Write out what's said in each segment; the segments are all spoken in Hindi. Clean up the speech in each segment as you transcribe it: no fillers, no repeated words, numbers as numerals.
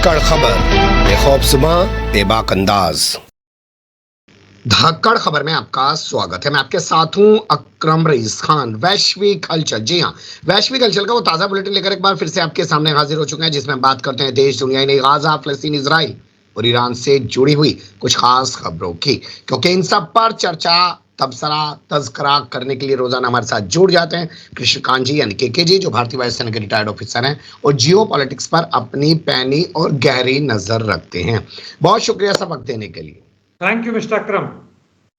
धाकड़ खबर, बेखौफज़ुबां, बेबाक अंदाज। धाकड़ खबर में आपका स्वागत है। मैं आपके साथ हूं अकरम रईस खान। वैश्विक हलचल, जी हां, वैश्विक हलचल का वो ताजा बुलेटिन लेकर एक बार फिर से आपके सामने हाजिर हो चुके हैं, जिसमें हम बात करते हैं देश दुनिया नहीं, गाजा, फलस्तीन, इजराइल और ईरान से जुड़ी हुई कुछ खास खबरों की, क्योंकि इन सब पर चर्चा, तबसरा, तज़किरा करने के लिए रोजाना हमारे साथ जुड़ जाते हैं कृष्णकांत जी यानी के जी, जो भारतीय वायुसेना के रिटायर्ड ऑफिसर हैं और जियो पॉलिटिक्स पर अपनी पैनी और गहरी नजर रखते हैं। बहुत शुक्रिया सब वक्त देने के लिए। थैंक यू मिस्टर अकरम।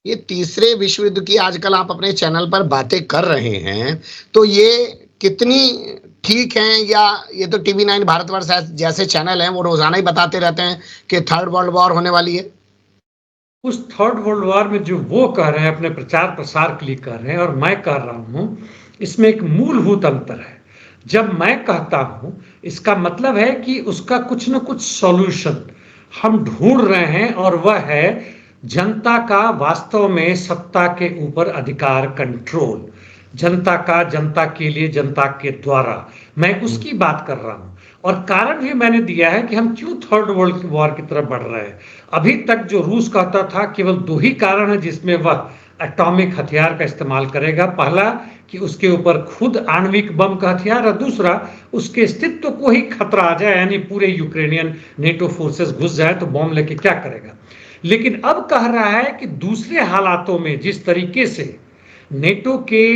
ये तीसरे विश्व युद्ध की आजकल आप अपने चैनल पर बातें कर रहे हैं, तो ये कितनी ठीक हैं? या ये तो टीवी 9 भारतवर्ष जैसे चैनल हैं वो रोजाना ही बताते रहते हैं कि थर्ड वर्ल्ड वॉर होने वाली है। उस थर्ड वर्ल्ड वॉर में जो वो कह रहे हैं अपने प्रचार प्रसार के लिए कह रहे हैं और मैं कह रहा हूं, इसमें एक मूलभूत अंतर है। जब मैं कहता हूं, इसका मतलब है कि उसका कुछ न कुछ सॉल्यूशन हम ढूंढ रहे हैं, और वह है जनता का वास्तव में सत्ता के ऊपर अधिकार, कंट्रोल। जनता का, जनता के लिए, जनता के द्वारा, मैं उसकी बात कर रहा हूं। और कारण भी मैंने दिया है कि हम क्यों थर्ड वर्ल्ड वॉर की तरफ बढ़ रहे हैं। अभी तक जो रूस कहता था, केवल दो ही कारण है जिसमें वह एटॉमिक हथियार का इस्तेमाल करेगा। पहला कि उसके ऊपर खुद आणविक बम का हथियार, और दूसरा उसके अस्तित्व को ही खतरा आ जाए, यानी पूरे यूक्रेनियन नेटो फोर्सेस घुस जाए तो बम लेके क्या करेगा। लेकिन अब कह रहा है कि दूसरे हालातों में जिस तरीके से नेटो के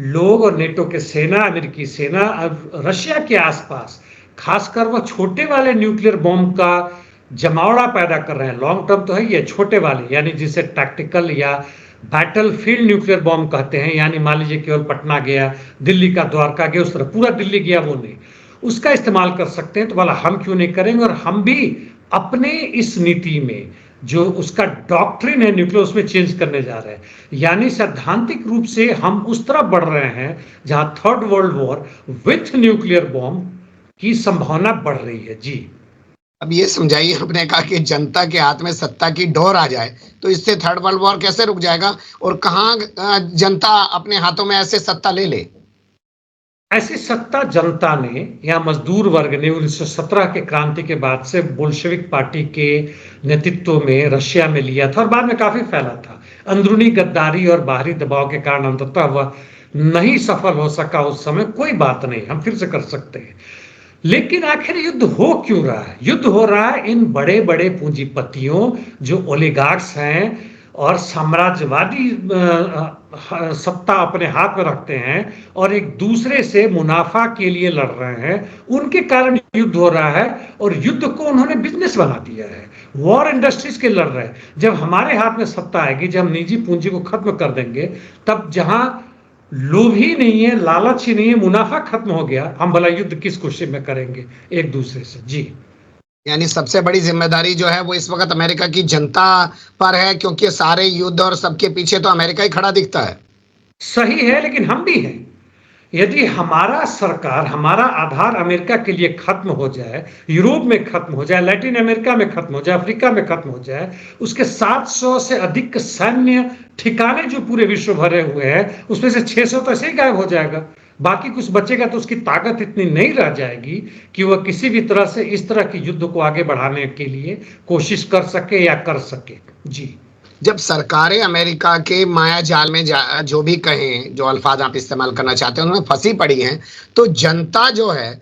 लोग और नेटो के सेना, अमेरिकी सेना अब रशिया के आसपास खासकर वह छोटे वाले न्यूक्लियर बॉम्ब का जमावड़ा पैदा कर रहे हैं। लॉन्ग टर्म तो है ये, छोटे वाले, यानी जिसे टैक्टिकल या बैटल फील्ड न्यूक्लियर बॉम्ब कहते हैं, यानी मान लीजिए केवल पटना गया, दिल्ली का द्वारका गया, उस तरह पूरा दिल्ली गया वो नहीं, उसका इस्तेमाल कर सकते हैं। तो बोला हम क्यों नहीं करेंगे, और हम भी अपने इस नीति में जो उसका डॉक्ट्रिन है न्यूक्लियर, उसमें चेंज करने जा रहे हैं। यानी सैद्धांतिक रूप से हम उस तरफ बढ़ रहे हैं जहां third world war with nuclear bomb की संभावना बढ़ रही है। जी, अब ये समझाइए, आपने कहा कि जनता के हाथ में सत्ता की डोर आ जाए तो इससे थर्ड वर्ल्ड वॉर कैसे रुक जाएगा, और कहां जनता अपने हाथों में ऐसे सत्ता ले ले? ऐसी सत्ता जनता ने या मजदूर वर्ग ने 1917 के क्रांति के बाद से बोल्शेविक पार्टी के नेतृत्व में रशिया में लिया था, और बाद में काफी फैला था। अंदरूनी गद्दारी और बाहरी दबाव के कारण अंततः वह नहीं सफल हो सका उस समय। कोई बात नहीं, हम फिर से कर सकते हैं। लेकिन आखिर युद्ध हो क्यों रहा है? युद्ध हो रहा है इन बड़े बड़े पूंजीपतियों, जो ओलिगार्क्स हैं और साम्राज्यवादी सत्ता अपने हाथ में रखते हैं और एक दूसरे से मुनाफा के लिए लड़ रहे हैं, उनके कारण युद्ध हो रहा है। और युद्ध को उन्होंने बिजनेस बना दिया है, वॉर इंडस्ट्रीज के लड़ रहे हैं। जब हमारे हाथ में सत्ता आएगी, जब हम निजी पूंजी को खत्म कर देंगे, तब जहां लोभ ही नहीं है, लालच ही नहीं है, मुनाफा खत्म हो गया, हम भला युद्ध किस खुशी में करेंगे एक दूसरे से। जी, यानी सबसे बड़ी जिम्मेदारी जो है वो इस वक्त अमेरिका की जनता पर है, क्योंकि सारे युद्ध और सबके पीछे तो अमेरिका ही खड़ा दिखता है। सही है, लेकिन हम भी हैं। यदि हमारा सरकार, हमारा आधार अमेरिका के लिए खत्म हो जाए, यूरोप में खत्म हो जाए, लैटिन अमेरिका में खत्म हो जाए, अफ्रीका में खत्म हो जाए, उसके 700 से अधिक सैन्य ठिकाने जो पूरे विश्व भरे हुए हैं, उसमें से 600 तो ऐसे ही गायब हो जाएगा। बाकी कुछ बचेगा, तो उसकी ताकत इतनी नहीं रह जाएगी कि वह किसी भी तरह से इस तरह के युद्ध को आगे बढ़ाने के लिए कोशिश कर सके या कर सके। जी, जब सरकारें अमेरिका के माया जाल में जो भी कहें, जो अल्फाज आप इस्तेमाल करना चाहते हैं, उनमें फंसी पड़ी हैं, तो जनता जो है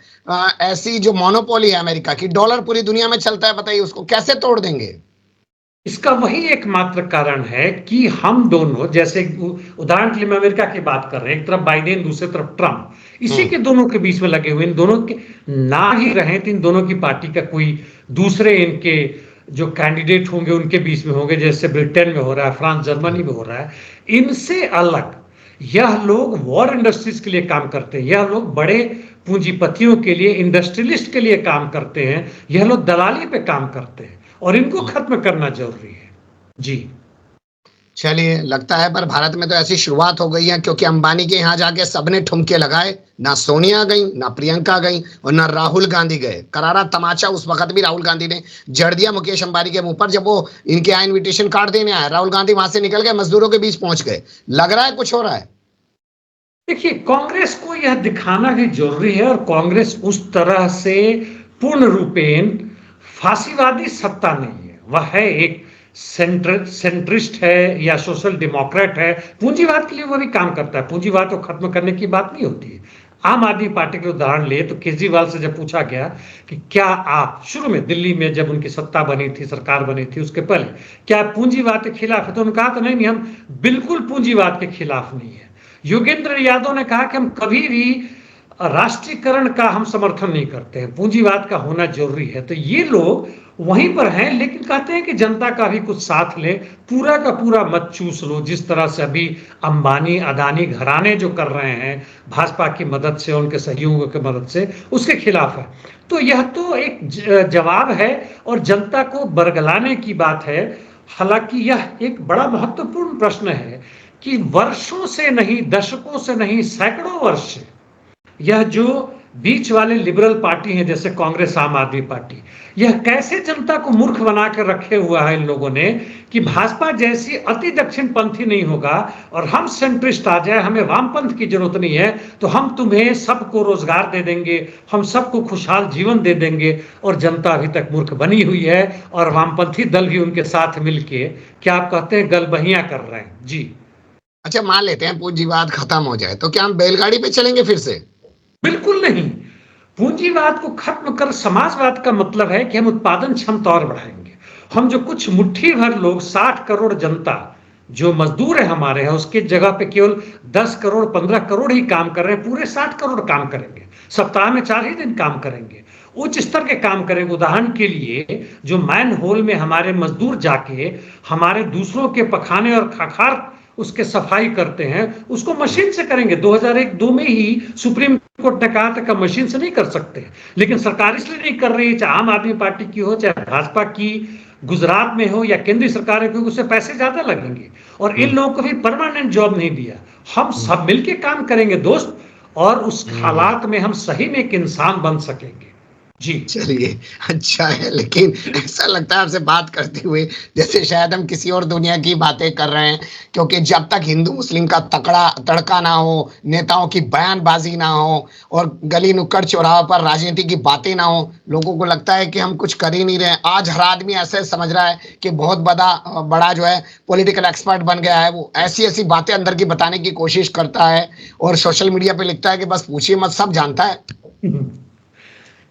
ऐसी जो मोनोपोली है अमेरिका की, डॉलर पूरी दुनिया में चलता है, बताइए उसको कैसे तोड़ देंगे? इसका वही एकमात्र कारण है कि हम दोनों, जैसे उदाहरण के लिए मैं अमेरिका की बात कर रहे हैं, एक तरफ बाइडेन, दूसरी तरफ ट्रंप, इसी के दोनों के बीच में लगे हुए। इन दोनों के ना ही रहे तो इन दोनों की पार्टी का कोई दूसरे इनके जो कैंडिडेट होंगे उनके बीच में होंगे, जैसे ब्रिटेन में हो रहा है, फ्रांस, जर्मनी में हो रहा है। इनसे अलग यह लोग वॉर इंडस्ट्रीज के लिए काम करते हैं, यह लोग बड़े पूंजीपतियों के लिए, इंडस्ट्रियलिस्ट के लिए काम करते हैं, यह लोग दलाली पे काम करते हैं, और इनको खत्म करना जरूरी है। जी, चलिए, लगता है पर भारत में तो ऐसी शुरुआत हो गई है, क्योंकि अंबानी के यहाँ जाके सबने ठुमके लगाए, ना सोनिया गई, ना प्रियंका गई और ना राहुल गांधी गए। करारा तमाचा उस वक्त भी राहुल गांधी ने जड़ दिया मुकेश अंबानी के मुंह पर, जब वो इनके यहाँ इन्विटेशन कार्ड देने आए, राहुल गांधी वहां से निकल गए, मजदूरों के बीच पहुंच गए। लग रहा है कुछ हो रहा है। देखिए, कांग्रेस को यह दिखाना भी जरूरी है, और कांग्रेस उस तरह से पूर्ण रूपेण फांसीवादी सत्ता नहीं है, वह है एक सेंट्रिस्ट है या सोशल डेमोक्रेट है। पूंजीवाद के लिए वो भी काम करता है, पूंजीवाद को खत्म करने की बात नहीं होती है। आम आदमी पार्टी के उदाहरण ले तो केजरीवाल से जब पूछा गया कि क्या आप शुरू में दिल्ली में जब उनकी सत्ता बनी थी, सरकार बनी थी, उसके पहले क्या आप पूंजीवाद के खिलाफ है, तो उन्होंने कहा तो नहीं, हम बिल्कुल पूंजीवाद के खिलाफ नहीं है। योगेंद्र यादव ने कहा कि हम कभी भी राष्ट्रीयकरण का हम समर्थन नहीं करते हैं, पूंजीवाद का होना जरूरी है। तो ये लोग वहीं पर हैं, लेकिन कहते हैं कि जनता का भी कुछ साथ ले, पूरा का पूरा मत चूस लो, जिस तरह से अभी अंबानी अदानी घराने जो कर रहे हैं भाजपा की मदद से, उनके सहयोगियों की मदद से, उसके खिलाफ है। तो यह तो एक जवाब है और जनता को बरगलाने की बात है। हालांकि यह एक बड़ा महत्वपूर्ण प्रश्न है कि वर्षों से नहीं, दशकों से नहीं, सैकड़ों वर्ष से यह जो बीच वाले लिबरल पार्टी हैं जैसे कांग्रेस, आम आदमी पार्टी, यह कैसे जनता को मूर्ख बना कर रखे हुआ है इन लोगों ने कि भाजपा जैसी अति दक्षिण पंथी नहीं होगा और हम सेंट्रिस्ट आ जाए, हमें वामपंथ की जरूरत नहीं है, तो हम तुम्हें सबको रोजगार दे देंगे, हम सबको खुशहाल जीवन दे देंगे। और जनता अभी तक मूर्ख बनी हुई है और वामपंथी दल भी उनके साथ मिलके, क्या आप कहते हैं, गलबहियां कर रहे हैं। जी अच्छा, मान लेते हैं पूंजीवाद खत्म हो जाए तो क्या हम बैलगाड़ी पे चलेंगे फिर से? बिल्कुल नहीं। पूंजीवाद को खत्म कर समाजवाद का मतलब है कि हम उत्पादन क्षमता और बढ़ाएंगे। हम जो कुछ मुट्ठी भर लोग, 60 करोड़ जनता जो मजदूर है हमारे यहाँ, उसके जगह पे केवल 10 करोड़ 15 करोड़ ही काम कर रहे हैं, पूरे 60 करोड़ काम करेंगे, सप्ताह में 4 ही दिन काम करेंगे, उच्च स्तर के काम करेंगे। उदाहरण के लिए जो मैन होल में हमारे मजदूर जाके हमारे दूसरों के पखाने और खखार उसके सफाई करते हैं, उसको मशीन से करेंगे। 2001-2 में ही सुप्रीम कोर्ट ने कहा था कि मशीन से नहीं कर सकते, लेकिन सरकार इसलिए नहीं कर रही है, चाहे आम आदमी पार्टी की हो, चाहे भाजपा की गुजरात में हो या केंद्रीय सरकार है, क्योंकि उससे पैसे ज्यादा लगेंगे और इन लोगों को भी परमानेंट जॉब नहीं दिया। हम सब मिलके काम करेंगे दोस्त, और उस हालात में हम सही में एक इंसान बन सकेंगे। जी चलिए, अच्छा है, लेकिन ऐसा लगता है आपसे बात करते हुए जैसे शायद हम किसी और दुनिया की बातें कर रहे हैं, क्योंकि जब तक हिंदू मुस्लिम का तड़का ना हो, नेताओं की बयानबाजी ना हो और गली नुक्कड़ चौराहों पर राजनीति की बातें ना हो, लोगों को लगता है कि हम कुछ कर ही नहीं रहे हैं। आज हर आदमी ऐसे समझ रहा है कि बहुत बड़ा जो है पॉलिटिकल एक्सपर्ट बन गया है, वो ऐसी ऐसी बातें अंदर की बताने की कोशिश करता है और सोशल मीडिया पे लिखता है कि बस पूछिए मत, सब जानता है।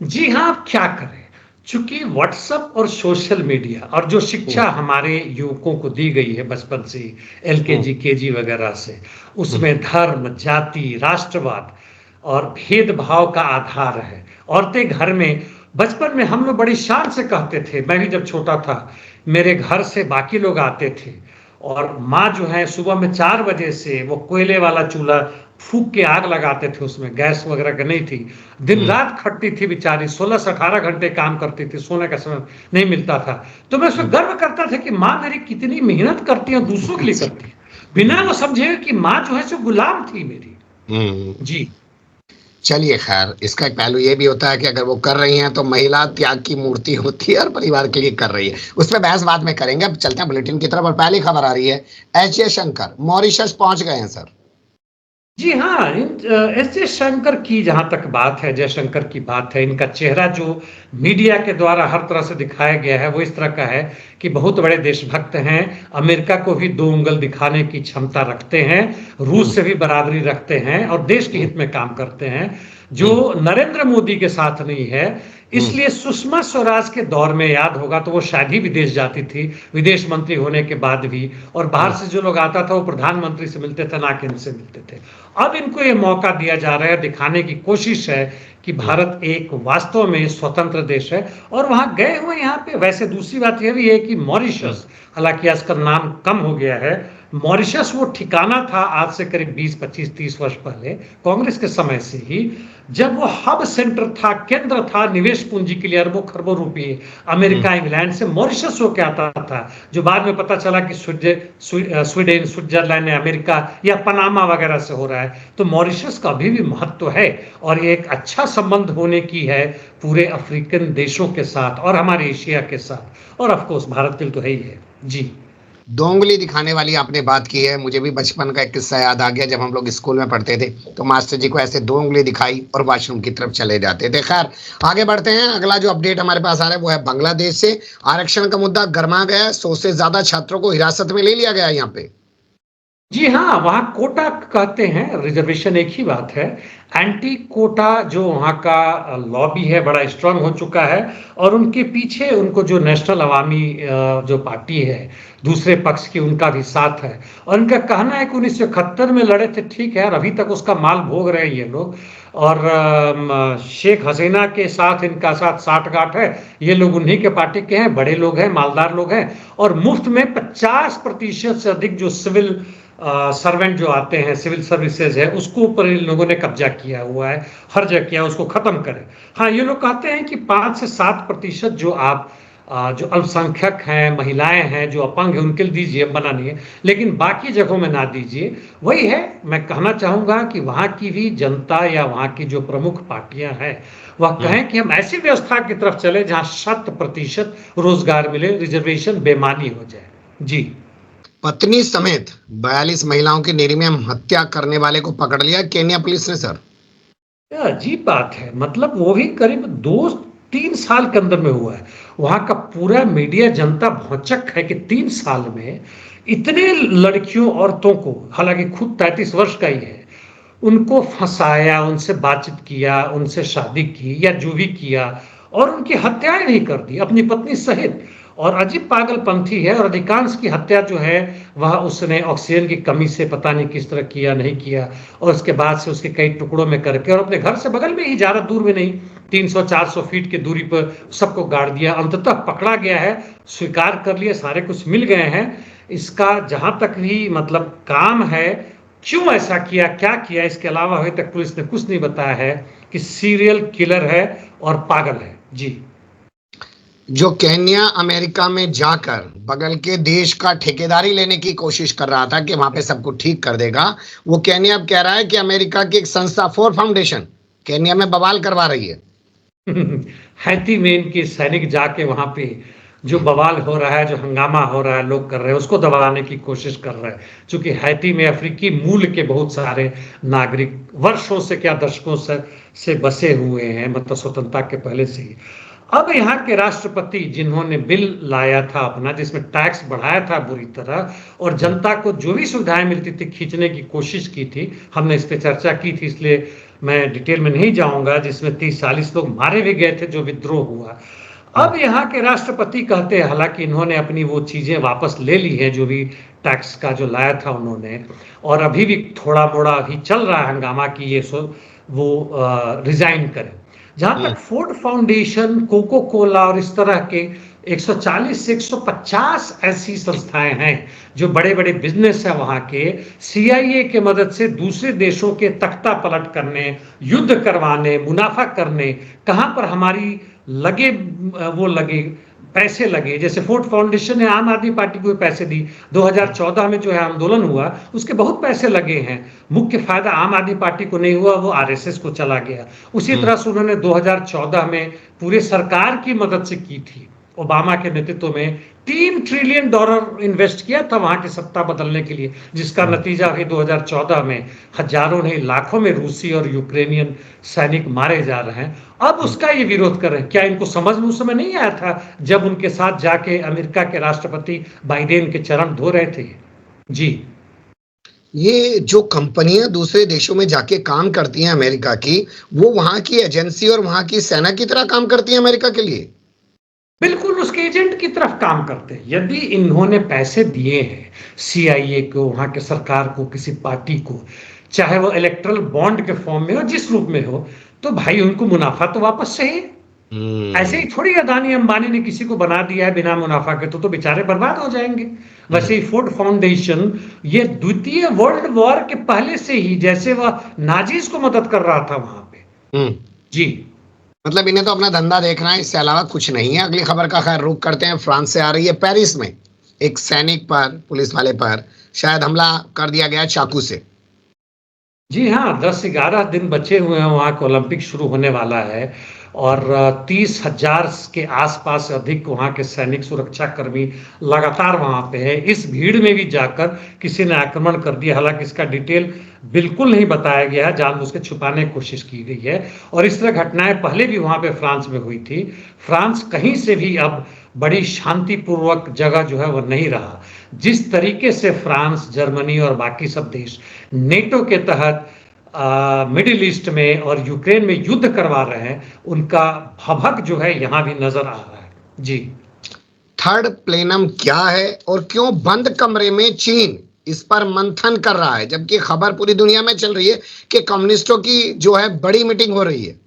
जी हाँ, आप क्या करें, चूंकि व्हाट्सएप और सोशल मीडिया और जो शिक्षा हमारे युवकों को दी गई है बचपन से, एलकेजी केजी वगैरह से, उसमें धर्म, जाति, राष्ट्रवाद और भेदभाव का आधार है। औरतें घर में, बचपन में हम लोग बड़ी शान से कहते थे, मैं भी जब छोटा था, मेरे घर से बाकी लोग आते थे और माँ जो है सुबह में 4 बजे से वो कोयले वाला चूल्हा फूक के आग लगाते थे, उसमें गैस वगैरह का नहीं थी, दिन रात खटती थी बेचारी, 16 से 18 घंटे काम करती थी, सोने का समय नहीं मिलता था। तो मैं उसमें गर्व करता था कि माँ मेरी कितनी मेहनत करती है, दूसरों के लिए करती है, बिना वो समझे कि माँ जो है सो गुलाम थी मेरी। जी चलिए, खैर, इसका एक पहलू ये भी होता है कि अगर वो कर रही हैं तो महिला त्याग की मूर्ति होती है और परिवार के लिए कर रही है, उस पर बहस बाद में करेंगे। अब चलते हैं बुलेटिन की तरफ और पहली खबर आ रही है, एच जयशंकर मॉरिशस पहुंच गए हैं सर। जी हाँ, एस जयशंकर की जहां तक बात है, जयशंकर की बात है, इनका चेहरा जो मीडिया के द्वारा हर तरह से दिखाया गया है वो इस तरह का है कि बहुत बड़े देशभक्त हैं, अमेरिका को भी 2 उंगल दिखाने की क्षमता रखते हैं, रूस से भी बराबरी रखते हैं और देश के हित में काम करते हैं, जो नरेंद्र मोदी के साथ नहीं है। इसलिए सुषमा स्वराज के दौर में याद होगा तो वो शायद ही विदेश जाती थी, विदेश मंत्री होने के बाद भी, और बाहर से जो लोग आता था वो प्रधानमंत्री से मिलते थे, ना कि इनसे मिलते थे। अब इनको ये मौका दिया जा रहा है, दिखाने की कोशिश है कि भारत एक वास्तव में स्वतंत्र देश है और वहां गए हुए यहाँ पे। वैसे दूसरी बात यह भी है कि मॉरिशस, हालांकि इसका नाम कम हो गया है, मॉरिशस वो ठिकाना था आज से करीब 20-25-30 वर्ष पहले, कांग्रेस के समय से ही, जब वो हब सेंटर था, केंद्र था निवेश पूंजी के लिए, अरबों खरबों रुपए अमेरिका इंग्लैंड से मॉरिशस होकर आता था, जो बाद में पता चला कि स्वीडन, स्विट्जरलैंड, अमेरिका या पनामा वगैरह से हो रहा है। तो मॉरिशस का अभी भी महत्व है और ये एक अच्छा संबंध होने की है पूरे अफ्रीकन देशों के साथ और हमारे एशिया के साथ, और ऑफ कोर्स भारत के लिए तो है ही है। जी दो उंगली दिखाने वाली आपने बात की है। मुझे भी बचपन का एक किस्सा याद आ गया। जब हम लोग स्कूल में पढ़ते थे तो मास्टर जी को ऐसे दो उंगली दिखाई और वॉशरूम की तरफ चले जाते थे। खैर, आगे बढ़ते हैं। अगला जो अपडेट हमारे पास आ रहा है वो है बांग्लादेश से। आरक्षण का मुद्दा गर्मा गया है। 100 से ज्यादा छात्रों को हिरासत में ले लिया गया है यहाँ पे। जी हाँ, वहाँ कोटा कहते हैं, रिजर्वेशन एक ही बात है। एंटी कोटा जो वहाँ का लॉबी है बड़ा स्ट्रांग हो चुका है, और उनके पीछे उनको जो नेशनल अवामी जो पार्टी है दूसरे पक्ष की, उनका भी साथ है। और इनका कहना है कि 1971 में लड़े थे, ठीक है, और अभी तक उसका माल भोग रहे हैं ये लोग। और शेख हसीना के साथ इनका साथ साठगांठ है। ये लोग उन्हीं के पार्टी के हैं, बड़े लोग हैं, मालदार लोग हैं। और मुफ्त में 50% से अधिक जो सिविल सर्वेंट जो आते हैं, सिविल सर्विसेज है, उसको ऊपर इन लोगों ने कब्जा किया हुआ है, हर जगह किया, उसको खत्म करें। हाँ, ये लोग कहते हैं कि 5 से 7% जो आप जो अल्पसंख्यक हैं, महिलाएं हैं, जो अपंग हैं, उनके लिए दीजिए, मना नहीं है, लेकिन बाकी जगहों में ना दीजिए। वही है, मैं कहना चाहूंगा कि वहां की भी जनता या वहां की जो प्रमुख पार्टियां हैं वह कहें कि हम ऐसी व्यवस्था की तरफ चले जहां 100% रोजगार मिले, रिजर्वेशन बेमानी हो जाए। जी। पत्नी समेत 42 महिलाओं की निर्मम हत्या करने वाले को पकड़ लिया केन्या पुलिस ने सर। ये अजीब बात है, मतलब वो भी करीब 2-3 साल के अंदर में हुआ है। वहां का पूरा मीडिया, जनता भौचक है कि 3 साल में इतने लड़कियों, औरतों को, हालांकि खुद 33 वर्ष का ही है, उनको फंसाया, उनसे बातचीत किया, उनसे शादी की या जो भी किया, और उनकी हत्याएं नहीं कर दी अपनी पत्नी सहित। और अजीब पागलपंथी है। और अधिकांश की हत्या जो है वह उसने ऑक्सीजन की कमी से पता नहीं किस तरह किया, नहीं किया, और उसके बाद से उसके कई टुकड़ों में करके, और अपने घर से बगल में ही, ज्यादा दूर में नहीं, 300-400 फीट की दूरी पर सबको गाड़ दिया। अंततः पकड़ा गया है, स्वीकार कर लिया, सारे कुछ मिल गए हैं। इसका जहां तक भी मतलब काम है, क्यों ऐसा किया, क्या किया, इसके अलावा अभी तक पुलिस ने कुछ नहीं बताया है। कि सीरियल किलर है और पागल है। जी। जो केन्या अमेरिका में जाकर बगल के देश का ठेकेदारी लेने की कोशिश कर रहा था कि वहां पे सबको ठीक कर देगा, वो केन्या अब कह रहा है कि अमेरिका की एक संस्था फोर फाउंडेशन केन्या में बवाल करवा रही है। हैती में इनके सैनिक जाके वहां पे जो बवाल हो रहा है, जो हंगामा हो रहा है, लोग कर रहे हैं, उसको दबाने की कोशिश कर रहे हैं। चूंकि हैती में अफ्रीकी मूल के बहुत सारे नागरिक वर्षों से, क्या दशकों से बसे हुए हैं, मतलब स्वतंत्रता के पहले से ही। अब यहाँ के राष्ट्रपति जिन्होंने बिल लाया था अपना, जिसमें टैक्स बढ़ाया था बुरी तरह, और जनता को जो भी सुविधाएं मिलती थी खींचने की कोशिश की थी, हमने इस पे चर्चा की थी, इसलिए मैं डिटेल में नहीं जाऊंगा, जिसमें 30-40 लोग मारे भी गए थे जो विद्रोह हुआ। अब यहाँ के राष्ट्रपति कहते हैं, हालांकि इन्होंने अपनी वो चीजें वापस ले ली है जो भी टैक्स का जो लाया था उन्होंने, और अभी भी थोड़ा मोड़ा अभी चल रहा है हंगामा की ये वो रिजाइन करें। जहां तक फोर्ड फाउंडेशन, कोको कोला और इस तरह के 140 से 150 ऐसी संस्थाएं हैं जो बड़े बड़े बिजनेस है वहां के, सीआईए के मदद से दूसरे देशों के तख्ता पलट करने, युद्ध करवाने, मुनाफा करने, कहां पर हमारी लगे, वो लगे, पैसे लगे। जैसे फोर्ड फाउंडेशन ने आम आदमी पार्टी को पैसे दी, 2014 में जो है आंदोलन हुआ, उसके बहुत पैसे लगे हैं। मुख्य फायदा आम आदमी पार्टी को नहीं हुआ, वो आरएसएस को चला गया। उसी तरह से उन्होंने 2014 में पूरे सरकार की मदद से की थी, ओबामा के नेतृत्व में $3 ट्रिलियन इन्वेस्ट किया था वहां की सत्ता बदलने के लिए, जिसका नतीजा है 2014 में हजारों नहीं लाखों में रूसी और यूक्रेनियन सैनिक मारे जा रहे हैं। अब उसका ये विरोध कर रहे हैं। क्या इनको समझ में उस समय नहीं आया था जब उनके साथ जाके अमेरिका के राष्ट्रपति बाइडेन के चरण धो रहे थे? जी। ये जो कंपनियां दूसरे देशों में जाके काम करती हैं अमेरिका की, वो वहां की एजेंसी और वहां की सेना की तरह काम करती हैं अमेरिका के लिए। बिल्कुल उसके एजेंट की तरफ काम करते हैं। यदि इन्होंने पैसे दिए हैं सीआईए को, वहां के सरकार को, किसी पार्टी को, चाहे वो इलेक्ट्रल बॉन्ड के फॉर्म में हो, जिस रूप में हो, तो भाई उनको मुनाफा तो वापस चाहिए। ऐसे ही थोड़ी अदानी अंबानी ने किसी को बना दिया है बिना मुनाफा के, तो बेचारे बर्बाद हो जाएंगे। वैसे ही फोर्ड फाउंडेशन ये द्वितीय वर्ल्ड वॉर के पहले से ही, जैसे वह नाजीज को मदद कर रहा था वहां पे। जी। मतलब इन्हें तो अपना धंधा देखना है, इससे अलावा कुछ नहीं है। अगली खबर का खैर रुख करते हैं। फ्रांस से आ रही है। पेरिस में एक सैनिक पर, पुलिस वाले पर शायद हमला कर दिया गया चाकू से। जी हाँ, 10-11 दिन बचे हुए हैं, वहाँ के ओलंपिक शुरू होने वाला है और 30,000 के आसपास अधिक वहाँ के सैनिक सुरक्षाकर्मी लगातार वहाँ पे है। इस भीड़ में भी जाकर किसी ने आक्रमण कर दिया, हालाँकि इसका डिटेल बिल्कुल नहीं बताया गया है, जानबूझ के छुपाने की कोशिश की गई है और इस तरह घटनाएँ पहले भी वहाँ पे फ्रांस में हुई थी। फ्रांस कहीं से भी अब बड़ी शांतिपूर्वक जगह जो है वो नहीं रहा। जिस तरीके से फ्रांस, जर्मनी और बाकी सब देश नेटो के तहत मिडिल ईस्ट में और यूक्रेन में युद्ध करवा रहे हैं, उनका भभक जो है यहाँ भी नजर आ रहा है। जी। थर्ड प्लेनम क्या है और क्यों बंद कमरे में चीन इस पर मंथन कर रहा है, जबकि खबर पूरी दुनिया में चल रही है कि कम्युनिस्टों की जो है बड़ी मीटिंग हो रही है।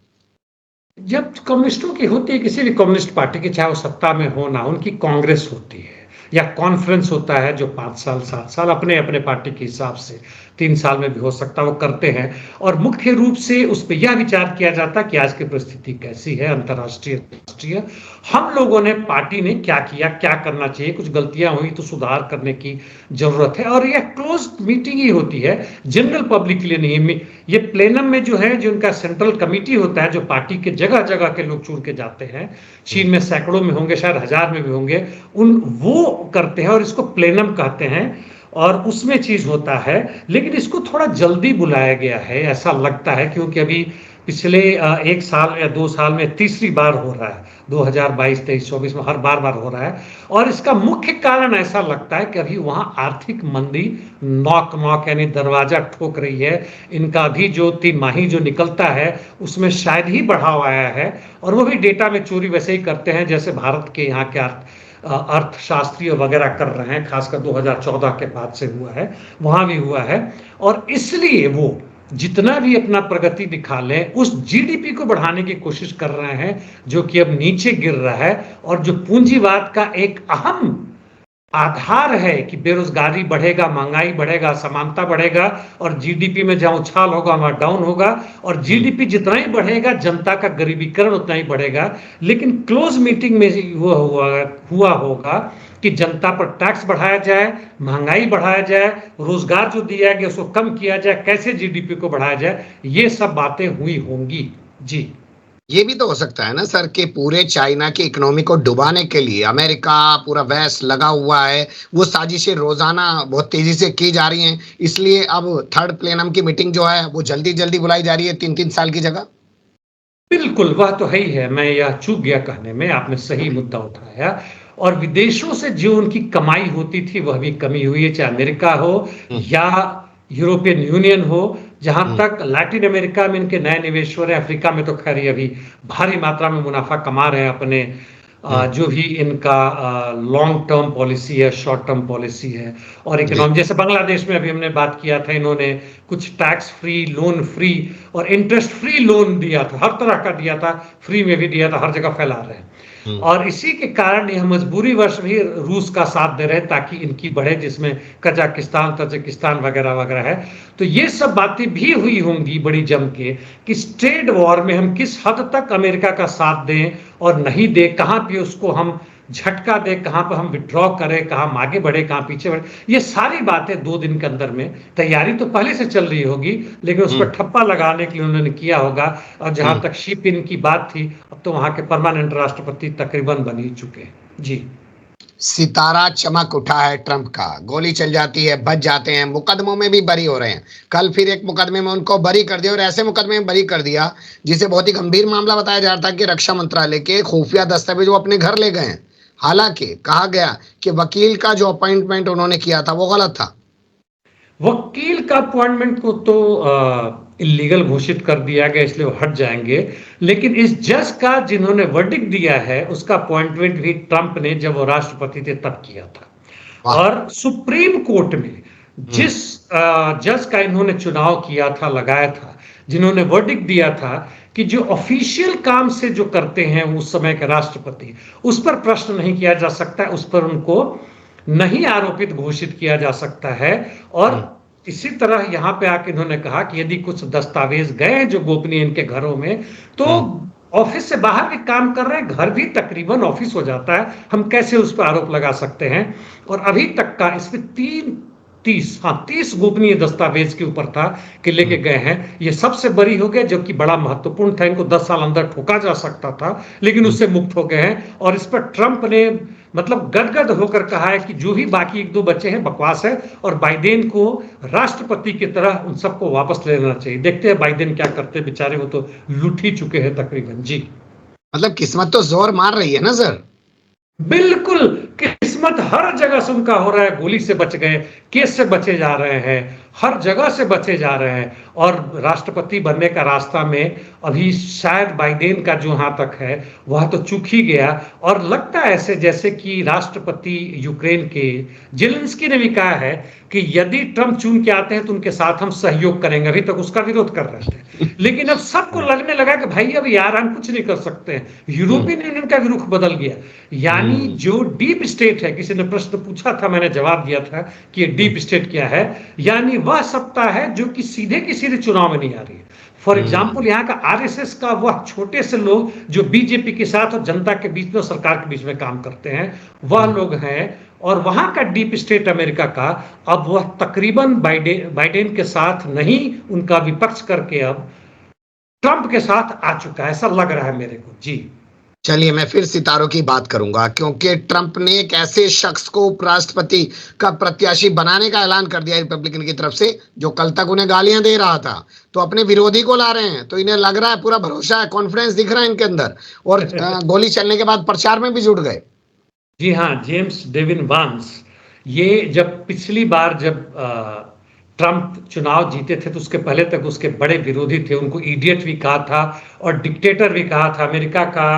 जब कम्युनिस्टों की होती है, किसी भी कम्युनिस्ट पार्टी की, चाहे वो सत्ता में हो ना, उनकी कांग्रेस होती है या कॉन्फ्रेंस होता है जो 5 साल 7 साल अपने अपने पार्टी के हिसाब से 3 साल में भी हो सकता है वो करते हैं और मुख्य रूप से उस पर यह विचार किया जाता है कि आज की परिस्थिति कैसी है, अंतर्राष्ट्रीय राष्ट्रीय, हम लोगों ने पार्टी ने क्या किया, क्या करना चाहिए, कुछ गलतियां हुई तो सुधार करने की जरूरत है और यह क्लोज मीटिंग ही होती है, जनरल पब्लिक के लिए नहीं। ये प्लेनम में जो है, जो उनका सेंट्रल कमिटी होता है, जो पार्टी के जगह जगह के लोग चुन के जाते हैं, चीन में सैकड़ों में होंगे, शायद 1000 में भी होंगे, उन वो करते हैं और इसको प्लेनम कहते हैं और उसमें चीज होता है। लेकिन इसको थोड़ा जल्दी बुलाया गया है ऐसा लगता है, क्योंकि अभी पिछले 1 साल या 2 साल में तीसरी बार हो रहा है, 2022, 23, 24 में हर बार हो रहा है और इसका मुख्य कारण ऐसा लगता है कि अभी वहां आर्थिक मंदी नॉक नॉक यानी दरवाजा ठोक रही है। इनका अभी जो तिमाही जो निकलता है उसमें शायद ही बढ़ाव आया है और वो भी डेटा में चोरी वैसे ही करते हैं जैसे भारत के यहाँ के अर्थशास्त्री वगैरह कर रहे हैं, खासकर 2014 के बाद से हुआ है, वहां भी हुआ है और इसलिए वो जितना भी अपना प्रगति दिखा लें, उस जीडीपी को बढ़ाने की कोशिश कर रहे हैं जो कि अब नीचे गिर रहा है और जो पूंजीवाद का एक अहम आधार है कि बेरोजगारी बढ़ेगा, महंगाई बढ़ेगा, समानता बढ़ेगा और जीडीपी में जहां उछाल होगा वहां डाउन होगा और जीडीपी जितना ही बढ़ेगा जनता का गरीबीकरण उतना ही बढ़ेगा। लेकिन क्लोज मीटिंग में हुआ होगा कि जनता पर टैक्स बढ़ाया जाए, महंगाई बढ़ाया जाए, रोजगार जो दिया गया उसको कम किया जाए, कैसे जीडीपी को बढ़ाया जाए, ये सब बातें हुई होंगी। जी। ये भी तो हो सकता है ना सर कि पूरे चाइना की इकोनॉमी को डुबाने के लिए अमेरिका पूरा वेस्ट लगा हुआ है, वो साजिशें रोजाना बहुत तेजी से की जा रही हैं, इसलिए अब थर्ड प्लेनम की मीटिंग जो है वो जल्दी जल्दी बुलाई जा रही है 3-3 साल की जगह। बिल्कुल, वह तो है ही है। मैं यह चूक गया कहने में, आपने सही मुद्दा उठाया और विदेशों से जो उनकी कमाई होती थी वह भी कमी हुई है, चाहे अमेरिका हो हम्म। या यूरोपियन यूनियन हो। जहां हम्म। तक लैटिन अमेरिका में इनके नए निवेशवर हैं, अफ्रीका में तो खैर ये अभी भारी मात्रा में मुनाफा कमा रहे हैं अपने हम्म। जो भी इनका लॉन्ग टर्म पॉलिसी है, शॉर्ट टर्म पॉलिसी है और जी। इकोनॉमी, जैसे बांग्लादेश में अभी हमने बात किया था, इन्होंने कुछ टैक्स फ्री, लोन फ्री और इंटरेस्ट फ्री लोन दिया था, हर तरह का दिया था, फ्री में भी दिया था, हर जगह फैला रहे हैं हम्म। और इसी के कारण यह मजबूरी वश भी रूस का साथ दे रहे ताकि इनकी बढ़े, जिसमें कजाकिस्तान, तजिकिस्तान वगैरह वगैरह है। तो ये सब बातें भी हुई होंगी बड़ी जम के कि ट्रेड वॉर में हम किस हद तक अमेरिका का साथ दें और नहीं दें, कहां पे उसको हम झटका दें, कहां पर हम विड्रॉ करें, कहां हम आगे बढ़े, कहां पीछे बढ़े। ये सारी बातें 2 दिन के अंदर में, तैयारी तो पहले से चल रही होगी लेकिन उस पर ठप्पा लगाने के लिए उन्होंने किया होगा। और जहां हम्म। तक शी पिन की बात थी, अब तो वहां के परमानेंट राष्ट्रपति तकरीबन बन ही चुके हैं। जी। सितारा चमक उठा है ट्रंप का, गोली चल जाती है, बच जाते हैं, मुकदमों में भी बरी हो रहे हैं। कल फिर एक मुकदमे में उनको बरी कर दिया और ऐसे मुकदमे में बरी कर दिया जिसे बहुत ही गंभीर मामला बताया जा रहा था कि रक्षा मंत्रालय के खुफिया दस्तावेज वो अपने घर ले गए हैं। हालांकि कहा गया कि वकील का जो अपॉइंटमेंट उन्होंने किया था वो गलत था। वकील का अपॉइंटमेंट को तो इलीगल घोषित कर दिया गया, इसलिए वो हट जाएंगे। लेकिन इस जज का जिन्होंने वर्डिक्ट दिया है उसका अपॉइंटमेंट भी ट्रंप ने जब वो राष्ट्रपति थे तब किया था वाह। और सुप्रीम कोर्ट में हम्म। जिस जज का इन्होंने चुनाव किया था, लगाया था, जिन्होंने वर्डिक्ट दिया था कि जो ऑफिशियल काम से जो करते हैं उस समय के राष्ट्रपति, उस पर प्रश्न नहीं किया जा सकता है, उस पर उनको नहीं आरोपित घोषित किया जा सकता है। और हम्म। इसी तरह यहां पे आके इन्होंने कहा कि यदि कुछ दस्तावेज गए हैं जो गोपनीय इनके घरों में, तो हम्म। ऑफिस से बाहर भी काम कर रहे हैं, घर भी तकरीबन ऑफिस हो जाता है, हम कैसे उस पर आरोप लगा सकते हैं। और अभी तक का इसमें 3 30 गोपनीय दस्तावेज के ऊपर था कि लेके गए हैं। ये सबसे बड़ी हो गया, जो कि बड़ा महत्वपूर्ण था। इनको 10 साल अंदर ठोका जा सकता था, लेकिन उससे मुक्त हो गए हैं। और इस पर ट्रंप ने मतलब गदगद होकर कहा है कि जो भी बाकी 1-2 बच्चे हैं बकवास है, और बाइडेन को राष्ट्रपति की तरह उन सबको वापस ले लेना चाहिए। देखते हैं बाइडेन क्या करते हैं, बेचारे वो तो लुट ही चुके हैं तकरीबन। जी, मतलब किस्मत तो जोर मार रही है ना सर। बिल्कुल, किस्मत हर जगह से उनका हो रहा है। गोली से बच गए, केस से बचे जा रहे हैं, हर जगह से बचे जा रहे हैं। और राष्ट्रपति बनने का रास्ता में अभी शायद बाइडेन का जो यहाँ तक है वह तो चूक ही गया। और लगता है ऐसे जैसे कि राष्ट्रपति यूक्रेन के जेलेंस्की ने भी कहा है कि यदि ट्रंप चुन के आते हैं तो उनके साथ हम सहयोग करेंगे। अभी तक उसका विरोध कर रहे थे, लेकिन अब सबको लगने लगा कि भाई अब यार हम कुछ नहीं कर सकते हैं। यूरोपियन यूनियन का भी रुख बदल गया। यानी जो डीप स्टेट है, किसी ने प्रश्न पूछा था, मैंने जवाब दिया था कि डीप स्टेट क्या है। यानी वह सत्ता है जो कि सीधे की सीधे चुनाव में नहीं आ रही है। फॉर एग्जाम्पल, यहाँ का आरएसएस का वह छोटे से लोग जो बीजेपी के साथ और जनता के बीच में और सरकार के बीच में काम करते हैं, वह लोग हैं। और वहां का डीप स्टेट अमेरिका का अब वह तकरीबन बाइडेन के साथ नहीं, उनका विपक्ष करके अब ट्रंप के साथ आ चुका है, ऐसा लग रहा है मेरे को। जी, चलिए मैं फिर सितारों की बात करूंगा, क्योंकि ट्रंप ने एक ऐसे शख्स को उपराष्ट्रपति का प्रत्याशी बनाने का ऐलान कर दिया रिपब्लिकन की तरफ से, जो कल तक उन्हें गालियां दे रहा था। तो अपने विरोधी को ला रहे हैं, तो इन्हें लग रहा है, पूरा भरोसा है, कॉन्फिडेंस दिख रहा है इनके अंदर। और गोली चलने के बाद प्रचार में भी जुट गए। जी हाँ, जेम्स डेविन वांस, ये जब पिछली बार जब ट्रंप चुनाव जीते थे तो उसके पहले तक उसके बड़े विरोधी थे। उनको इडियट भी कहा था और डिक्टेटर भी कहा था, अमेरिका का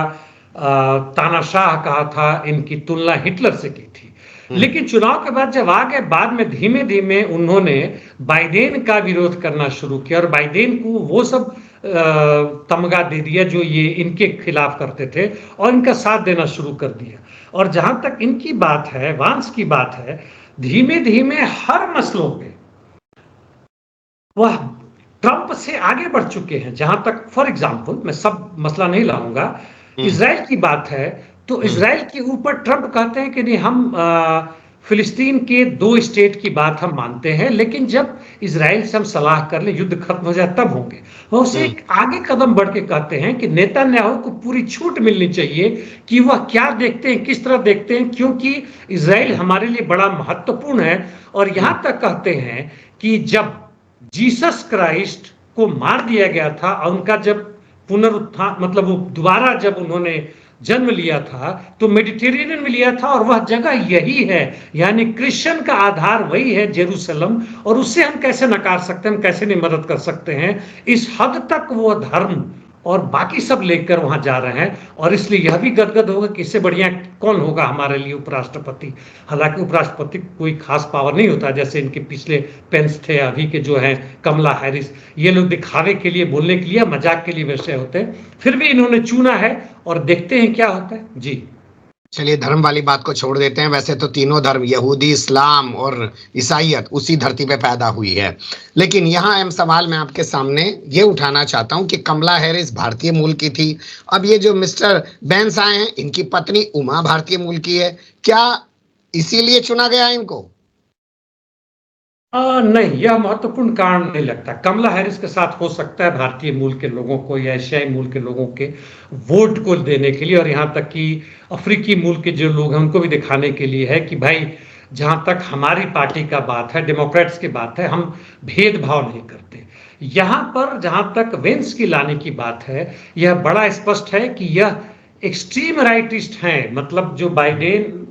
तानाशाह कहा था। इनकी तुलना हिटलर से की थी। लेकिन चुनाव के बाद जब आ गए, बाद में धीमे धीमे उन्होंने बाइडेन का विरोध करना शुरू किया और बाइडेन को वो सब तमगा दे दिया जो ये इनके खिलाफ करते थे, और इनका साथ देना शुरू कर दिया। और जहां तक इनकी बात है, वांस की बात है, धीमे धीमे हर मसलों पे वह ट्रंप से आगे बढ़ चुके हैं। जहां तक फॉर एग्जाम्पल, मैं सब मसला नहीं लाऊंगा, इजराइल की बात है तो इजराइल के ऊपर ट्रंप कहते हैं कि नहीं, हम फिलिस्तीन के 2 स्टेट की बात हम मानते हैं, लेकिन जब इजराइल से हम सलाह कर ले, युद्ध खत्म हो जाए, तब होंगे। वह उसे एक आगे कदम बढ़ के कहते हैं कि नेतन्याहू को पूरी छूट मिलनी चाहिए कि वह क्या देखते हैं, किस तरह देखते हैं, क्योंकि इजराइल हमारे लिए बड़ा महत्वपूर्ण है। और यहां तक कहते हैं कि जब जीसस क्राइस्ट को मार दिया गया था और उनका जब पुनरुत्थान, मतलब वो दोबारा जब उन्होंने जन्म लिया था, तो मेडिटेरेनियन में लिया था, और वह जगह यही है। यानी क्रिश्चियन का आधार वही है, जेरूसलम। और उससे हम कैसे नकार सकते हैं, हम कैसे नहीं मदद कर सकते हैं। इस हद तक वो धर्म और बाकी सब लेकर वहां जा रहे हैं। और इसलिए यह भी गदगद होगा कि इससे बढ़िया कौन होगा हमारे लिए उपराष्ट्रपति। हालांकि उपराष्ट्रपति कोई खास पावर नहीं होता, जैसे इनके पिछले पेंस थे, अभी के जो हैं कमला हैरिस, ये लोग दिखावे के लिए, बोलने के लिए, मजाक के लिए वैसे होते हैं। फिर भी इन्होंने चुना है और देखते हैं क्या होता है। जी, चलिए धर्म वाली बात को छोड़ देते हैं। वैसे तो तीनों धर्म, यहूदी, इस्लाम और ईसाइयत, उसी धरती पे पैदा हुई है। लेकिन यहाँ अहम सवाल मैं आपके सामने ये उठाना चाहता हूँ कि कमला हैरिस भारतीय मूल की थी। अब ये जो मिस्टर बेंस आए हैं, इनकी पत्नी उमा भारतीय मूल की है। क्या इसीलिए चुना गया इनको? नहीं, यह महत्वपूर्ण कारण नहीं लगता। कमला हैरिस के साथ हो सकता है भारतीय मूल के लोगों को या एशियाई मूल के लोगों के वोट को देने के लिए, और यहाँ तक कि अफ्रीकी मूल के जो लोग हैं उनको भी दिखाने के लिए है कि भाई, जहाँ तक हमारी पार्टी का बात है, डेमोक्रेट्स की बात है, हम भेदभाव नहीं करते। यहाँ पर जहाँ तक वेंस की लाने की बात है, यह बड़ा स्पष्ट है कि यह एक्सट्रीम राइटिस्ट हैं। मतलब जो बाइडेन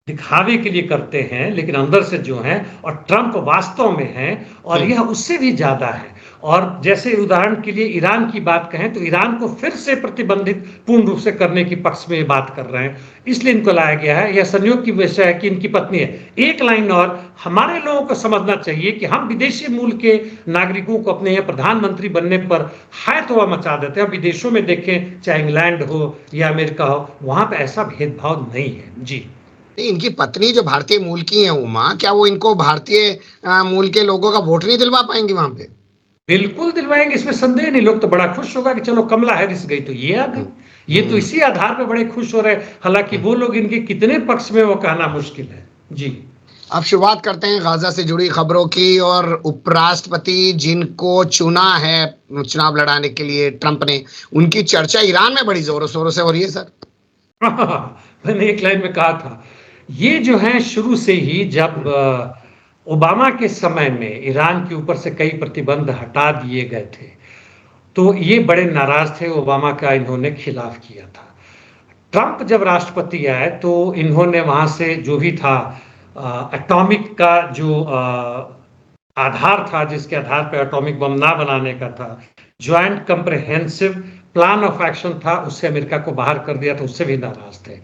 दिखावे के लिए करते हैं, लेकिन अंदर से जो हैं, और ट्रंप वास्तव में हैं, और यह उससे भी ज्यादा है। और जैसे उदाहरण के लिए ईरान की बात कहें तो ईरान को फिर से प्रतिबंधित पूर्ण रूप से करने की पक्ष में बात कर रहे हैं, इसलिए इनको लाया गया है। यह संयोग की विषय है कि इनकी पत्नी है। एक लाइन और, हमारे लोगों को समझना चाहिए कि हम विदेशी मूल के नागरिकों को अपने यहाँ प्रधानमंत्री बनने पर हाय तो मचा देते हैं। विदेशों में देखें, चाहे इंग्लैंड हो या अमेरिका हो, वहां पर ऐसा भेदभाव नहीं है। जी, इनकी पत्नी जो भारतीय मूल की है उमा, क्या वो इनको भारतीय मूल के लोगों का वोट नहीं दिलवा पाएंगी वहां पे? बिल्कुल दिलवाएंगे, इसमें संदेह नहीं। लोग तो बड़ा खुश होगा कि चलो कमला हैरिस गई तो ये आ गई। ये तो इसी आधार पे बड़े खुश हो रहे हैं। हालांकि वो लोग इनके कितने पक्ष में वो कहना मुश्किल है। जी, अब शुरुआत करते हैं गाजा से जुड़ी खबरों की। और उपराष्ट्रपति जिनको चुना है चुनाव लड़ाने के लिए ट्रंप ने, उनकी चर्चा ईरान में बड़ी जोरों शोरों से हो रही है सर। मैंने एक लाइन में कहा था, ये जो है शुरू से ही, जब ओबामा के समय में ईरान के ऊपर से कई प्रतिबंध हटा दिए गए थे, तो ये बड़े नाराज थे, ओबामा का इन्होंने खिलाफ किया था। ट्रंप जब राष्ट्रपति आए तो इन्होंने वहां से जो भी था एटॉमिक का जो आधार था, जिसके आधार पर एटॉमिक बम ना बनाने का था, joint comprehensive plan of action था, उससे अमेरिका को बाहर कर दिया, तो उससे भी नाराज थे।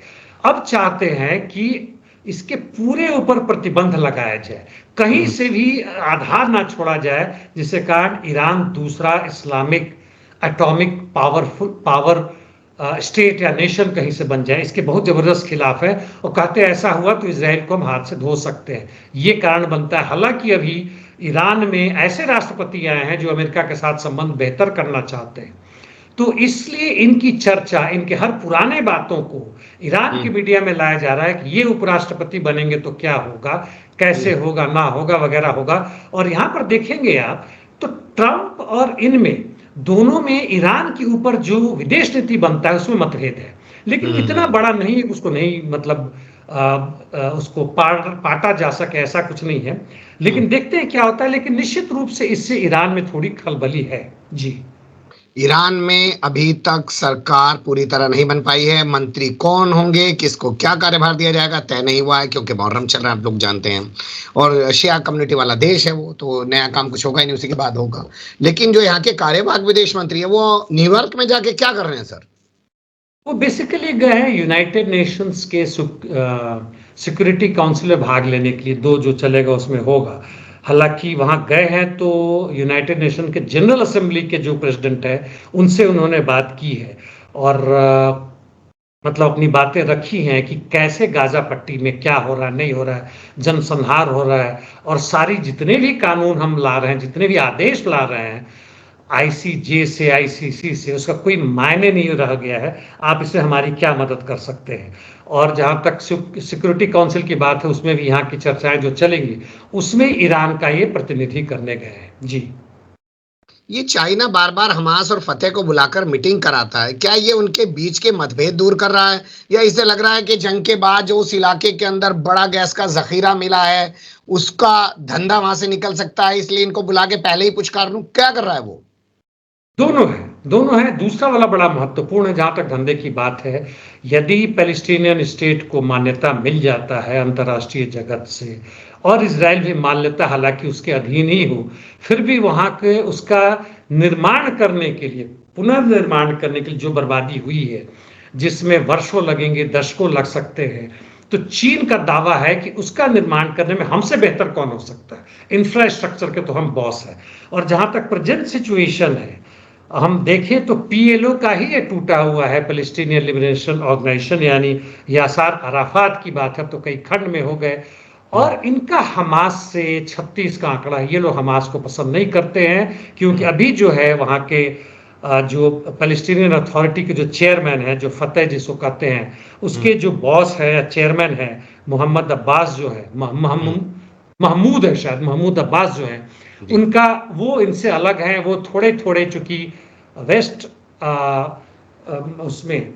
अब चाहते हैं कि इसके पूरे ऊपर प्रतिबंध लगाया जाए, कहीं से भी आधार ना छोड़ा जाए, जिससे कारण ईरान दूसरा इस्लामिक एटॉमिक पावर स्टेट या नेशन कहीं से बन जाए। इसके बहुत जबरदस्त खिलाफ है और कहते हैं ऐसा हुआ तो इजराइल को हम हाथ से धो सकते हैं, ये कारण बनता है। हालांकि अभी ईरान में ऐसे राष्ट्रपति आए हैं जो अमेरिका के साथ संबंध बेहतर करना चाहते हैं, तो इसलिए इनकी चर्चा, इनके हर पुराने बातों को ईरान की मीडिया में लाया जा रहा है कि ये उपराष्ट्रपति बनेंगे तो क्या होगा, कैसे होगा, ना होगा, वगैरह होगा। और यहां पर देखेंगे आप तो ट्रंप और इनमें दोनों में ईरान के ऊपर जो विदेश नीति बनता है उसमें मतभेद है, लेकिन इतना बड़ा नहीं, उसको नहीं मतलब उसको पाटा जा सके, ऐसा कुछ नहीं है। लेकिन देखते हैं क्या होता है। लेकिन निश्चित रूप से इससे ईरान में थोड़ी खलबली है। जी, ईरान में अभी तक सरकार पूरी तरह नहीं बन पाई है। मंत्री कौन होंगे, किसको क्या कार्यभार दिया जाएगा, तय नहीं हुआ है, क्योंकि मुहर्रम चल रहा है, आप लोग जानते हैं, और शिया कम्युनिटी वाला देश है वो, तो नया काम कुछ होगा ही नहीं, उसी के बाद होगा। लेकिन जो यहाँ के कार्यवाहक विदेश मंत्री है, वो न्यूयॉर्क में जाके क्या कर रहे हैं सर? वो बेसिकली गए हैं यूनाइटेड नेशंस के सिक्योरिटी काउंसिल में भाग लेने के लिए, दो जो चलेगा उसमें होगा। हालांकि वहां गए हैं तो यूनाइटेड नेशन के जनरल असेंबली के जो प्रेसिडेंट है उनसे उन्होंने बात की है और मतलब अपनी बातें रखी हैं कि कैसे गाजा पट्टी में क्या हो रहा है, नहीं हो रहा है, जनसंहार हो रहा है, और सारी जितने भी कानून हम ला रहे हैं, जितने भी आदेश ला रहे हैं आईसीजे से, आईसीसी से, उसका कोई मायने नहीं रह गया है। आप इससे हमारी क्या मदद कर सकते हैं? और जहां तक सिक्योरिटी काउंसिल की बात है, उसमें भी यहाँ की चर्चाएं जो चलेंगी, उसमें ईरान का ये प्रतिनिधि करने गए हैं। जी, ये चाइना बार बार हमास और फतेह को बुलाकर मीटिंग कराता है, क्या ये उनके बीच के मतभेद दूर कर रहा है, या इसे लग रहा है कि जंग के बाद जो उस इलाके के अंदर बड़ा गैस का जखीरा मिला है उसका धंधा वहां से निकल सकता है, इसलिए इनको बुला के पहले ही पुचकार लूं? क्या कर रहा है वो? दोनों है, दोनों है। दूसरा वाला बड़ा महत्वपूर्ण है जहां तक धंधे की बात है। यदि पैलेस्टीनियन स्टेट को मान्यता मिल जाता है अंतर्राष्ट्रीय जगत से, और इजराइल भी मान लेता, हालांकि उसके अधीन ही हो, फिर भी वहां के उसका निर्माण करने के लिए, पुनर्निर्माण करने के लिए जो बर्बादी हुई है, जिसमें वर्षों लगेंगे, दशकों लग सकते हैं, तो चीन का दावा है कि उसका निर्माण करने में हमसे बेहतर कौन हो सकता है। इंफ्रास्ट्रक्चर के तो हम बॉस हैं। और जहां तक प्रेजेंट सिचुएशन है, हम देखें तो पीएलओ का ही ये टूटा हुआ है, पैलेस्टीनियन लिबरेशन ऑर्गेनाइजेशन, यानी यासार अराफात की बात है तो कई खंड में हो गए। और इनका हमास से 36 का आंकड़ा है। ये लोग हमास को पसंद नहीं करते हैं, क्योंकि अभी जो है वहाँ के जो पैलेस्टीनियन अथॉरिटी के जो चेयरमैन है, जो फतेह जिसको कहते हैं, उसके जो बॉस है या चेयरमैन है, मोहम्मद अब्बास जो है, महमूद है शायद, महमूद अब्बास जो है, उनका वो इनसे अलग है। वो थोड़े थोड़े चूंकि वेस्ट उसमें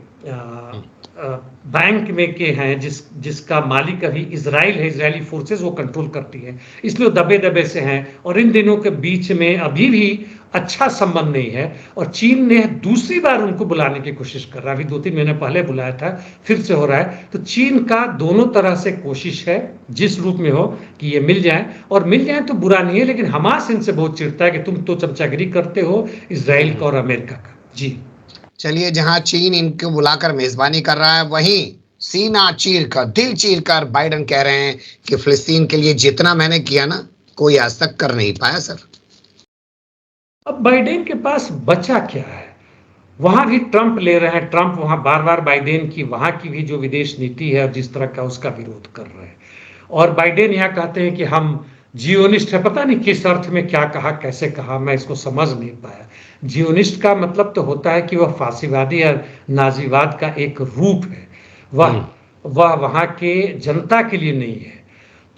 बैंक में के हैं, जिसका मालिक अभी इजराइल है, इजरायली फोर्सेस वो कंट्रोल करती है, इसलिए दबे दबे से हैं। और इन दिनों के बीच में अभी भी अच्छा संबंध नहीं है, और चीन ने दूसरी बार उनको बुलाने की कोशिश कर रहा है। अभी 2-3 महीने पहले बुलाया था, फिर से हो रहा है। तो चीन का दोनों तरह से कोशिश है, जिस रूप में हो, कि ये मिल जाए। और मिल जाए तो बुरा नहीं है, लेकिन हमास इनसे बहुत चिढ़ता है कि तुम तो चमचागिरी करते हो इजराइल का और अमेरिका का। जी, चलिए, जहां चीन इनको बुलाकर मेजबानी कर रहा है, वहीं सीना चीर कर, दिल चीर कर बाइडेन कह रहे हैं कि फिलिस्तीन के लिए जितना मैंने किया ना, कोई आज तक कर नहीं पाया सर। अब बाइडेन के पास बचा क्या है? वहां भी ट्रंप ले रहे हैं, ट्रंप वहां बार बार बाइडेन की वहां की भी जो विदेश नीति है और जिस तरह का उसका विरोध कर रहे हैं। और बाइडेन यहाँ कहते हैं कि हम जियोनिस्ट है। पता नहीं किस अर्थ में क्या कहा, कैसे कहा, मैं इसको समझ नहीं पाया। जियोनिस्ट का मतलब तो होता है कि वह फासीवादी या नाजीवाद का एक रूप है, वह वहां के जनता के लिए नहीं है।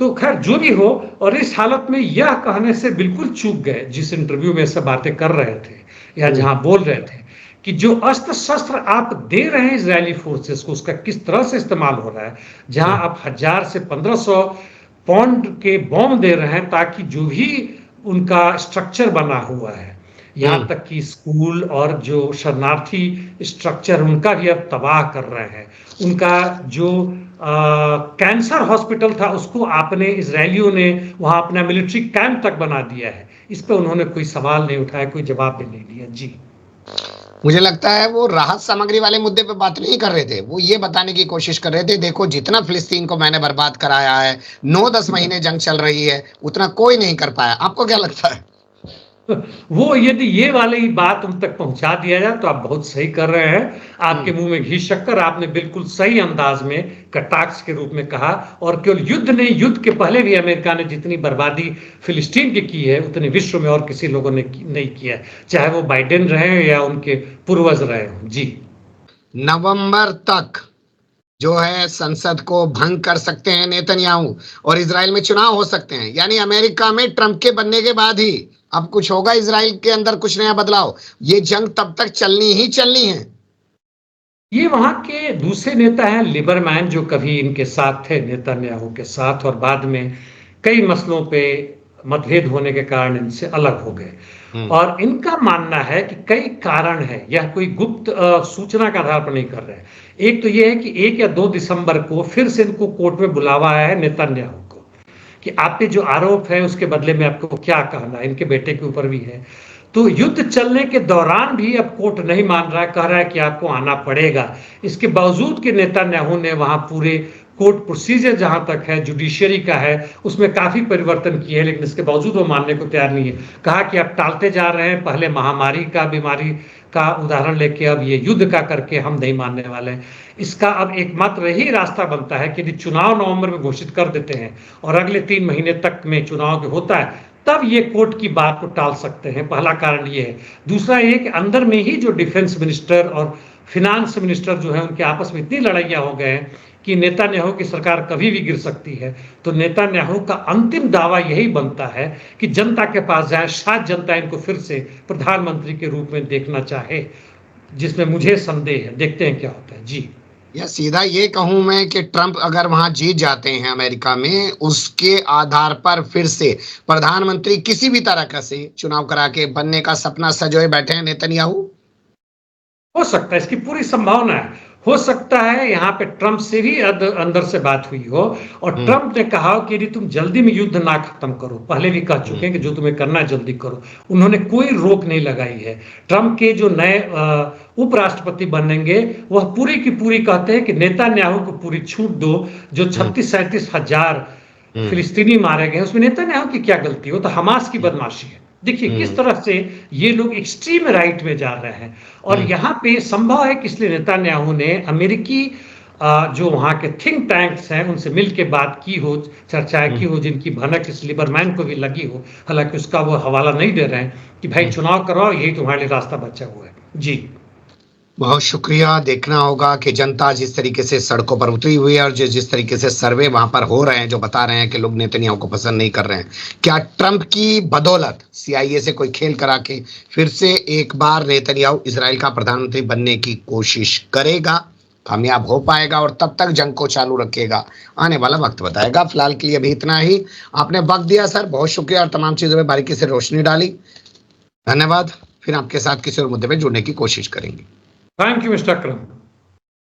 तो खैर जो भी हो, और इस हालत में यह कहने से बिल्कुल चूक गए, जिस इंटरव्यू में सब बातें कर रहे थे या जहां बोल रहे थे, कि जो अस्त्र शस्त्र आप दे रहे हैं इजरायली फोर्सेस को, उसका किस तरह से इस्तेमाल हो रहा है, जहां आप 1000 से 1500 पाउंड के बॉम्ब दे रहे हैं, ताकि जो भी उनका स्ट्रक्चर बना हुआ है, यहाँ तक कि स्कूल और जो शरणार्थी स्ट्रक्चर उनका भी अब तबाह कर रहे हैं। उनका जो कैंसर हॉस्पिटल था उसको आपने इजरायलियों ने वहां अपना मिलिट्री कैंप तक बना दिया है। इस पे उन्होंने कोई सवाल नहीं उठाया, कोई जवाब भी नहीं दिया। जी, मुझे लगता है वो राहत सामग्री वाले मुद्दे पे बात नहीं कर रहे थे, वो ये बताने की कोशिश कर रहे थे, देखो जितना फिलिस्तीन को मैंने बर्बाद कराया है, 9-10 महीने जंग चल रही है, उतना कोई नहीं कर पाया। आपको क्या लगता है? वो यदि ये वाली बात उन तक पहुंचा दिया जाए तो आप बहुत सही कर रहे हैं। आपके मुंह में घी शक्कर, आपने बिल्कुल सही अंदाज में कटाक्ष के रूप में कहा। और केवल युद्ध नहीं, युद्ध के पहले भी अमेरिका ने जितनी बर्बादी फिलिस्तीन की की है, उतने विश्व में और किसी लोगों ने नहीं किया है, चाहे वो बाइडेन रहे या उनके पूर्वज रहे हों। जी, नवंबर तक जो है संसद को भंग कर सकते हैं नेतन्याहू, और इजराइल में चुनाव हो सकते हैं, यानी अमेरिका में ट्रंप के बनने के बाद ही अब कुछ होगा इजराइल के अंदर, कुछ नया बदलाव। ये जंग तब तक चलनी ही चलनी है। ये वहां के दूसरे नेता हैं लिबरमैन, जो कभी इनके साथ थे नेतन्याहू के साथ, और बाद में कई मसलों पे मतभेद होने के कारण इनसे अलग हो गए। और इनका मानना है कि कई कारण है, यह कोई गुप्त सूचना के आधार पर नहीं कर रहे हैं। एक तो यह है कि 1 या 2 दिसंबर को फिर से इनको कोर्ट में बुलावा आया है नेतन्याहू को, कि आप पे जो आरोप है उसके बदले में आपको क्या कहना है। इनके बेटे के ऊपर भी है। तो युद्ध चलने के दौरान भी अब कोर्ट नहीं मान रहा है, कह रहा है कि आपको आना पड़ेगा। इसके बावजूद कि नेतन्याहू ने वहां पूरे कोर्ट प्रोसीजर जहां तक है, जुडिशियरी का है, उसमें काफी परिवर्तन किए हैं, लेकिन इसके बावजूद वो मानने को तैयार नहीं है। कहा कि आप टालते जा रहे हैं, पहले महामारी का, बीमारी का उदाहरण लेके अब ये युद्ध का करके हम नहीं मानने वाले हैं। इसका अब एकमात्र यही रास्ता बनता है कि यदि चुनाव नवंबर में घोषित कर देते हैं और अगले 3 महीने तक में चुनाव होता है, तब ये कोर्ट की बात को टाल सकते हैं। पहला कारण ये है। दूसरा ये कि अंदर में ही जो डिफेंस मिनिस्टर और फिनांस मिनिस्टर जो है, उनके आपस में इतनी लड़ाइयां हो गए हैं कि नेतन्याहू की सरकार कभी भी गिर सकती है। तो नेतन्याहू का अंतिम दावा यही बनता है कि जनता के पास जाए, शायद जनता इनको फिर से प्रधानमंत्री के रूप में देखना चाहे, जिसमें मुझे संदेह है। देखते हैं क्या होता है। जी, या सीधा ये कहूं मैं कि ट्रंप अगर वहां जीत जाते हैं अमेरिका में, उसके आधार पर फिर से प्रधानमंत्री किसी भी तरह का से चुनाव करा के बनने का सपना सजोए बैठे हैं नेतन्याहू। हो सकता है, इसकी पूरी संभावना है। हो सकता है यहाँ पे ट्रंप से भी अंदर से बात हुई हो, और ट्रंप ने कहा कि यदि तुम जल्दी में युद्ध ना खत्म करो, पहले भी कह चुके हैं कि जो तुम्हें करना है जल्दी करो। उन्होंने कोई रोक नहीं लगाई है। ट्रंप के जो नए उपराष्ट्रपति बनेंगे, वह पूरी की पूरी कहते हैं कि नेतन्याहू को पूरी छूट दो। जो 36-37 हजार फिलिस्तीनी मारे गए, उसमें नेतन्याहू की क्या गलती हो? तो हमास की बदमाशी है। देखिए किस तरह से ये लोग एक्सट्रीम राइट में जा रहे हैं। और यहाँ पे संभव है कि इसलिए नेतन्याहू ने अमेरिकी जो वहाँ के थिंक टैंक्स हैं उनसे मिल के बात की हो, चर्चाएं की हो, जिनकी भनक इस लिबरमैन को भी लगी हो। हालांकि उसका वो हवाला नहीं दे रहे हैं कि भाई चुनाव करवाओ, यही तुम्हारे लिए रास्ता बचा हुआ है। जी, बहुत शुक्रिया। देखना होगा कि जनता जिस तरीके से सड़कों पर उतरी हुई है और जिस तरीके से सर्वे वहां पर हो रहे हैं, जो बता रहे हैं कि लोग नेतन्याहू को पसंद नहीं कर रहे हैं, क्या ट्रंप की बदौलत CIA से कोई खेल करा के फिर से एक बार नेतन्याहू इजराइल का प्रधानमंत्री बनने की कोशिश करेगा, कामयाब हो पाएगा, और तब तक जंग को चालू रखेगा? आने वाला वक्त बताएगा। फिलहाल के लिए अभी इतना ही। आपने वक्त दिया सर, बहुत शुक्रिया, और तमाम चीजों में बारीकी से रोशनी डाली। धन्यवाद। फिर आपके साथ किसी और मुद्दे पर जुड़ने की कोशिश करेंगे। Thank you mister Akram.